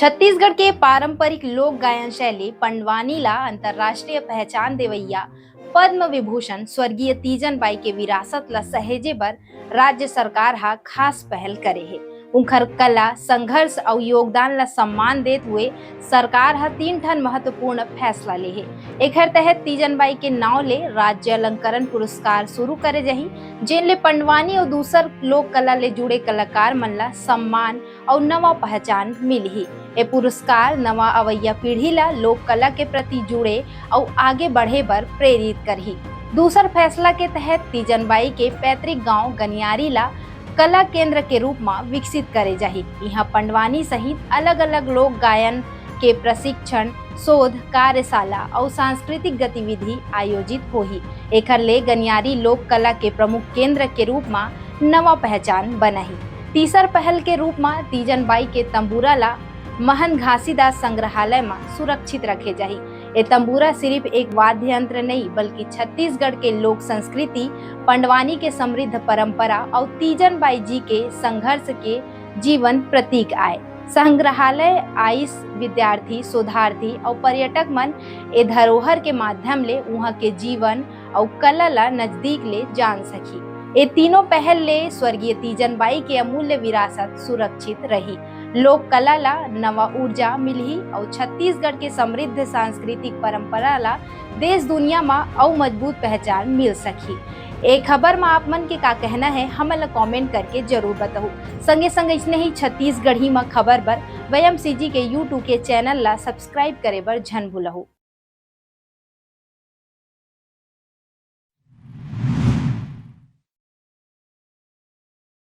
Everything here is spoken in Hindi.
छत्तीसगढ़ के पारंपरिक लोक गायन शैली पंडवानी ला अंतर्राष्ट्रीय पहचान देवैया पद्म विभूषण स्वर्गीय तीजन बाई के विरासत ला सहेजे बर राज्य सरकार हा खास पहल करे है। उनकर कला संघर्ष और योगदान ला सम्मान देते हुए सरकार हा 3 ठन महत्वपूर्ण फैसला ले है। एकर तहत तीजन बाई के नाव ले राज्य अलंकरण पुरस्कार शुरू करे जही, जेन ले पंडवानी और दूसर लोक कला ले जुड़े कलाकार मन ला सम्मान और नवा पहचान मिलही। ये पुरस्कार नवा अवैया पीढ़ी ला लोक कला के प्रति जुड़े और आगे बढ़े बर प्रेरित करही। दूसर फैसला के तहत तीजन बाई के पैतृक गांव गनियारी ला कला केंद्र के रूप में विकसित करे जाही। यहाँ पंडवानी सहित अलग अलग लोक गायन के प्रशिक्षण, शोध कार्यशाला और सांस्कृतिक गतिविधि आयोजित होही। एकर ले गनियारी लोक कला के प्रमुख केंद्र के रूप में नवा पहचान बनही। तीसर पहल के रूप में तीजन बाई के तंबूरा ला महन घासीदास संग्रहालय में सुरक्षित रखे जाही। ये तंबूरा सिर्फ एक वाद्य यंत्र नहीं बल्कि छत्तीसगढ़ के लोक संस्कृति, पंडवानी के समृद्ध परंपरा और तीजन बाई जी के संघर्ष के जीवन प्रतीक आए। संग्रहालय आइस विद्यार्थी, शोधार्थी और पर्यटक मन ए धरोहर के माध्यम ले वहाँ के जीवन और कला ला नजदीक ले जान सकी। ये तीनों पहल ले स्वर्गीय तीजन बाई के अमूल्य विरासत सुरक्षित रही, लोक कला ला नवा ऊर्जा मिलही और छत्तीसगढ़ के समृद्ध सांस्कृतिक परंपरा ला देश दुनिया में और मजबूत पहचान मिल सकी। एक खबर में आप मन के का कहना है हमन कमेंट करके जरूर बताओ। संगे संग इसने ही छत्तीसगढ़ी में खबर बर WMCG के YouTube के चैनल ला सब्सक्राइब करे बर झन भूलहु।